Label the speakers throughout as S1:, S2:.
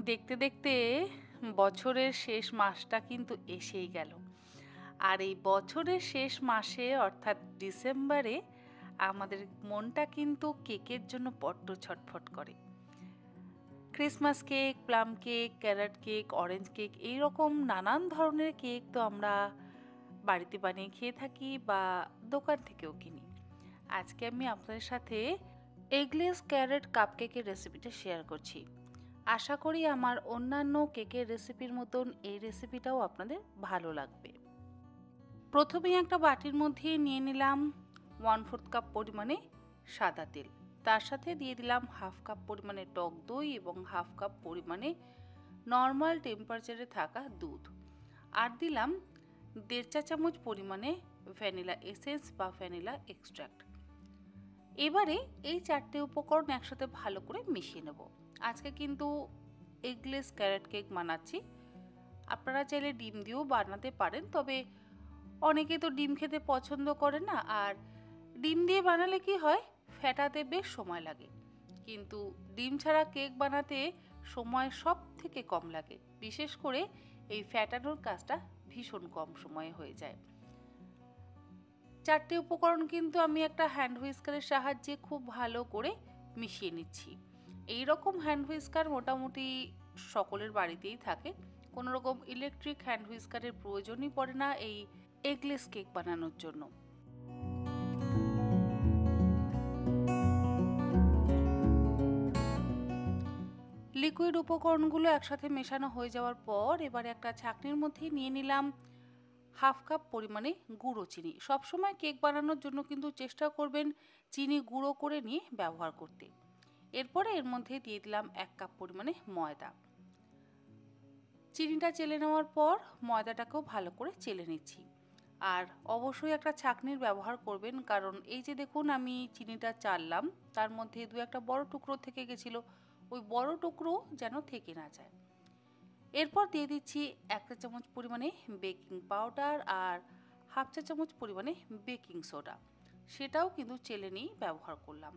S1: দেখতে দেখতে বছরের শেষ মাসটা কিন্তু এসেই গেল। আর এই বছরের শেষ মাসে অর্থাৎ ডিসেম্বরে আমাদের মনটা কিন্তু কেকের জন্য বড্ড ছটফট করে। Christmas cake, plum cake, carrot cake, orange cake এইরকম নানান ধরনের কেক তো আমরা বাড়িতে বানিয়ে খেয়ে থাকি বা দোকান থেকেও কিনি। আজকে আমি আপনাদের সাথে এগলেস ক্যারট কাপকেকের রেসিপিটা শেয়ার করছি। আশা করি আমার অন্যান্য কেকের রেসিপির মতন এই রেসিপিটাও আপনাদের ভালো লাগবে। প্রথমেই একটা বাটির মধ্যে নিয়ে নিলাম 1/4 কাপ পরিমাণে সাদা তেল, তার সাথে দিয়ে দিলাম 1/2 কাপ পরিমাণে টক দই এবং 1/2 কাপ পরিমাণে নর্মাল টেম্পারেচারে থাকা দুধ, আর দিলাম 1.5 চা চামচ পরিমাণে ভ্যানিলা এসেন্স বা ভ্যানিলা এক্সট্র্যাক্ট। এবারে এই চারটে উপকরণ একসাথে ভালো করে মিশিয়ে নেব। আজকে কিন্তু এগলেস ক্যারট কেক বানাচ্ছি। আপনারা চাইলে ডিম দিয়েও বানাতে পারেন, তবে অনেকে তো ডিম খেতে পছন্দ করে না, আর ডিম দিয়ে বানালে কি হয়, ফেটাতে বেশ সময় লাগে। কিন্তু ডিম ছাড়া কেক বানাতে সময় সব থেকে কম লাগে, বিশেষ করে এই ফ্যাটানোর কাজটা ভীষণ কম সময়ে হয়ে যায়। চারটে উপকরণ কিন্তু আমি একটা হ্যান্ড হুইস্কারের সাহায্যে খুব ভালো করে মিশিয়ে নিচ্ছি। এই রকম হ্যান্ড হুইস্কার মোটামুটি সকলের বাড়িতেই থাকে, কোনো রকম ইলেকট্রিক হ্যান্ড হুইস্কারের প্রয়োজনই পড়ে না এই এগলেস কেক বানানোর জন্য। লিকুইড উপকরণগুলো একসাথে মেশানো হয়ে যাওয়ার পর এবারে একটা ছাঁকনির মধ্যে নিয়ে নিলাম 1/2 কাপ পরিমাণে গুঁড়ো চিনি। সবসময় কেক বানানোর জন্য কিন্তু চেষ্টা করবেন চিনি গুঁড়ো করে নিয়ে ব্যবহার করতে। এরপরে এর মধ্যে দিয়ে দিলাম 1 কাপ পরিমাণে ময়দা। চিনিটা চেলে নেওয়ার পর ময়দাটাকেও ভালো করে চেলে নিচ্ছি। আর অবশ্যই একটা ছাঁকনির ব্যবহার করবেন, কারণ এই যে দেখুন আমি চিনিটা চাললাম, তার মধ্যে 2-1 বড় টুকরো থেকে গেছিলো, ওই বড় টুকরো যেন থেকে না যায়। এরপর দিয়ে দিচ্ছি 1 চা চামচ পরিমাণে বেকিং পাউডার আর 1/2 চা চামচ পরিমাণে বেকিং সোডা, সেটাও কিন্তু চেলে নিয়েই ব্যবহার করলাম।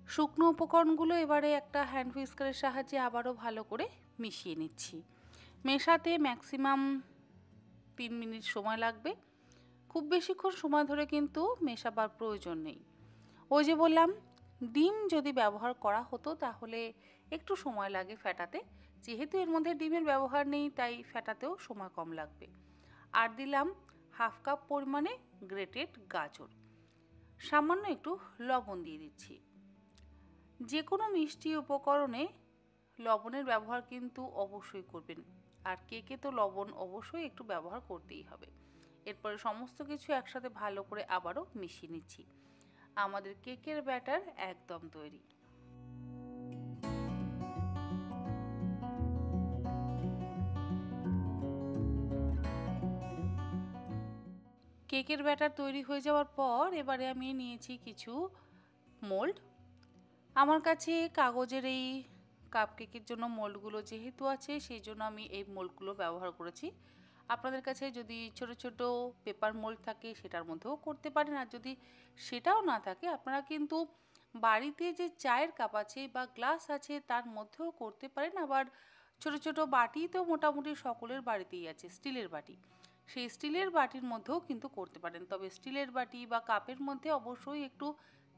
S1: শুকনো উপকরণগুলো এবারে একটা হ্যান্ড হুইস্কারের সাহায্যে আবারও ভালো করে মিশিয়ে নিচ্ছি। মেশাতে ম্যাক্সিমাম 3 মিনিট সময় লাগবে, খুব বেশিক্ষণ সময় ধরে কিন্তু মেশাবার প্রয়োজন নেই। ওই যে বললাম, ডিম যদি ব্যবহার করা হতো তাহলে একটু সময় লাগে ফেটাতে, যেহেতু এর মধ্যে ডিমের ব্যবহার নেই তাই ফেটাতেও সময় কম লাগবে। আর দিলাম 1/2 কাপ পরিমাণে গ্রেটেড গাজর, সামান্য একটু লবণ দিয়ে দিচ্ছি। যে কোনো মিষ্টি উপকরণে লবণের ব্যবহার কিন্তু অবশ্যই করবেন, আর কেকে তো লবণ অবশ্যই একটু ব্যবহার করতেই হবে। এরপরে সমস্ত কিছু একসাথে ভালো করে আবারও মিশিয়ে নিচ্ছি। আমাদের কেকের ব্যাটার একদম তৈরি। কেকের ব্যাটার তৈরি হয়ে যাওয়ার পর এবারে আমি নিয়েছি কিছু মোল্ড। আমার কাছে কাগজের এই কাপকেকের জন্য মোল্ডগুলো যেহেতু আছে, সেই জন্য আমি এই মোল্ডগুলো ব্যবহার করেছি। আপনাদের কাছে যদি ছোট ছোট পেপার মোল্ড থাকে সেটার মধ্যেও করতে পারেন, আর যদি সেটাও না থাকে আপনারা কিন্তু বাড়িতে যে চায়ের কাপ আছে বা গ্লাস আছে তার মধ্যেও করতে পারেন। আবার ছোট ছোট বাটি তো মোটামুটি সকলের বাড়িতেই আছে, স্টিলের বাটি, সেই স্টিলের বাটির মধ্যেও কিন্তু করতে পারেন। তবে স্টিলের বাটি বা কাপের মধ্যে অবশ্যই একটু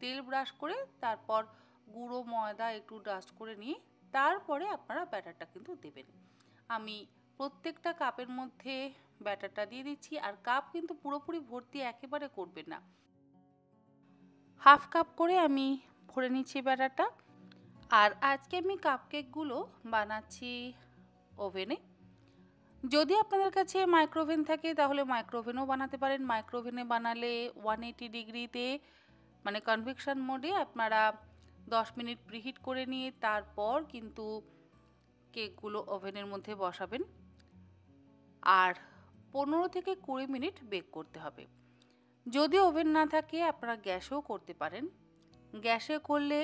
S1: তেল ব্রাশ করে তারপর গুঁড়ো ময়দা একটু ডাস্ট করে নিয়ে তারপরে আপনারা ব্যাটারটা কিন্তু দেবেন। আমি প্রত্যেকটা কাপের মধ্যে ব্যাটারটা দিয়ে দিচ্ছি, আর কাপ কিন্তু পুরোপুরি ভর্তি একেবারে করবেন না, 1/2 কাপ করে আমি ভরে নিচ্ছি ব্যাটারটা। আর আজকে আমি কাপকেকগুলো বানাচ্ছি ওভেনে। যদি আপনাদের কাছে মাইক্রোওভেন থাকে তাহলে মাইক্রোওভেনও বানাতে পারেন। মাইক্রোওভেনে বানালে 180 ডিগ্রিতে মানে কনভেকশন মোডে আপনারা 10 মিনিট প্রিহিট করে নিয়ে তারপর কিন্তু কেকগুলো ওভেনের মধ্যে বসাবেন, আর 15 থেকে 20 মিনিট বেক করতে হবে। যদি ওভেন না থাকে আপনারা গ্যাসেও করতে পারেন। গ্যাসে করলে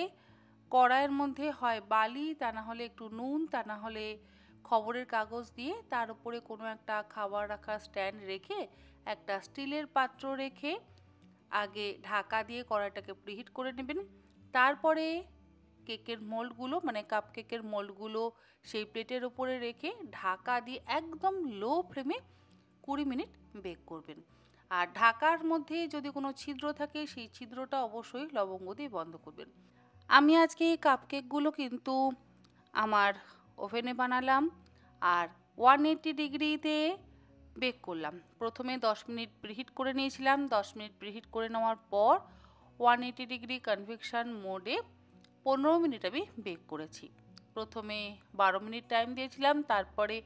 S1: কড়াইয়ের মধ্যে হয় বালি, তা না হলে একটু নুন, তা না হলে খবরের কাগজ দিয়ে তার উপরে কোনো একটা খাবার রাখার স্ট্যান্ড রেখে একটা স্টিলের পাত্র রেখে আগে ঢাকা দিয়ে কড়াইটাকে প্রিহিট করে নেবেন। তারপরে কেকের মোল্ডগুলো মানে কাপ কেকের মোল্ডগুলো সেই প্লেটের উপরে রেখে ঢাকা দিয়ে একদম লো ফ্লেমে 20 মিনিট বেক করবেন। আর ঢাকার মধ্যে যদি কোনো ছিদ্র থাকে সেই ছিদ্রটা অবশ্যই লবঙ্গ দিয়ে বন্ধ করবেন। আমি আজকে এই কাপকেকগুলো কিন্তু আমার ওভেনে বানালাম আর 180 ডিগ্রিতে বেক করলাম। প্রথমে 10 মিনিট প্রিহিট করে নিয়েছিলাম। 10 মিনিট প্রিহিট করে নেওয়ার পর 180 ডিগ্রি কনভেকশন মোডে 15 মিনিট আমি বেক করেছি। প্রথমে 12 মিনিট টাইম দিয়েছিলাম, তারপরে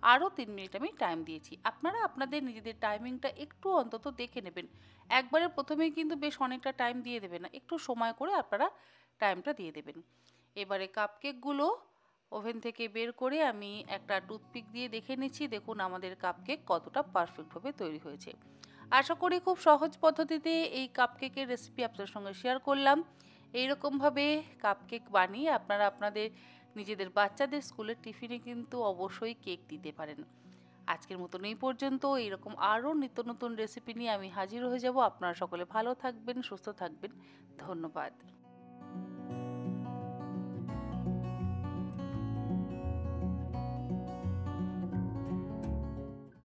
S1: আরও 3 মিনিট আমি টাইম দিয়েছি। আপনারা আপনাদের নিজেদের টাইমিংটা একটু অন্তত দেখে নেবেন। একবারে প্রথমেই কিন্তু বেশ অনেকটা টাইম দিয়ে দেবেন না, একটু সময় করে আপনারা টাইমটা দিয়ে দেবেন। এবারে কাপকেকগুলো ওভেন থেকে বের করে আমি একটা টুথপিক দিয়ে দেখে নিচ্ছি। দেখুন আমাদের কাপকেক কতটা পারফেক্টভাবে তৈরি হয়েছে। আশা করি খুব সহজ পদ্ধতিতে এই কাপকেকের রেসিপি আপনাদের সঙ্গে শেয়ার করলাম। এইরকমভাবে কাপকেক বানিয়ে আপনারা আপনাদের নিজেদের বাচ্চাদের স্কুলের টিফিনে কিন্তু অবশ্যই কেক দিতে পারেন। আজকের মতন এই পর্যন্ত। এইরকম আরও নিত্য নতুন রেসিপি নিয়ে আমি হাজির হয়ে যাব। আপনারা সকলে ভালো থাকবেন, সুস্থ থাকবেন। ধন্যবাদ।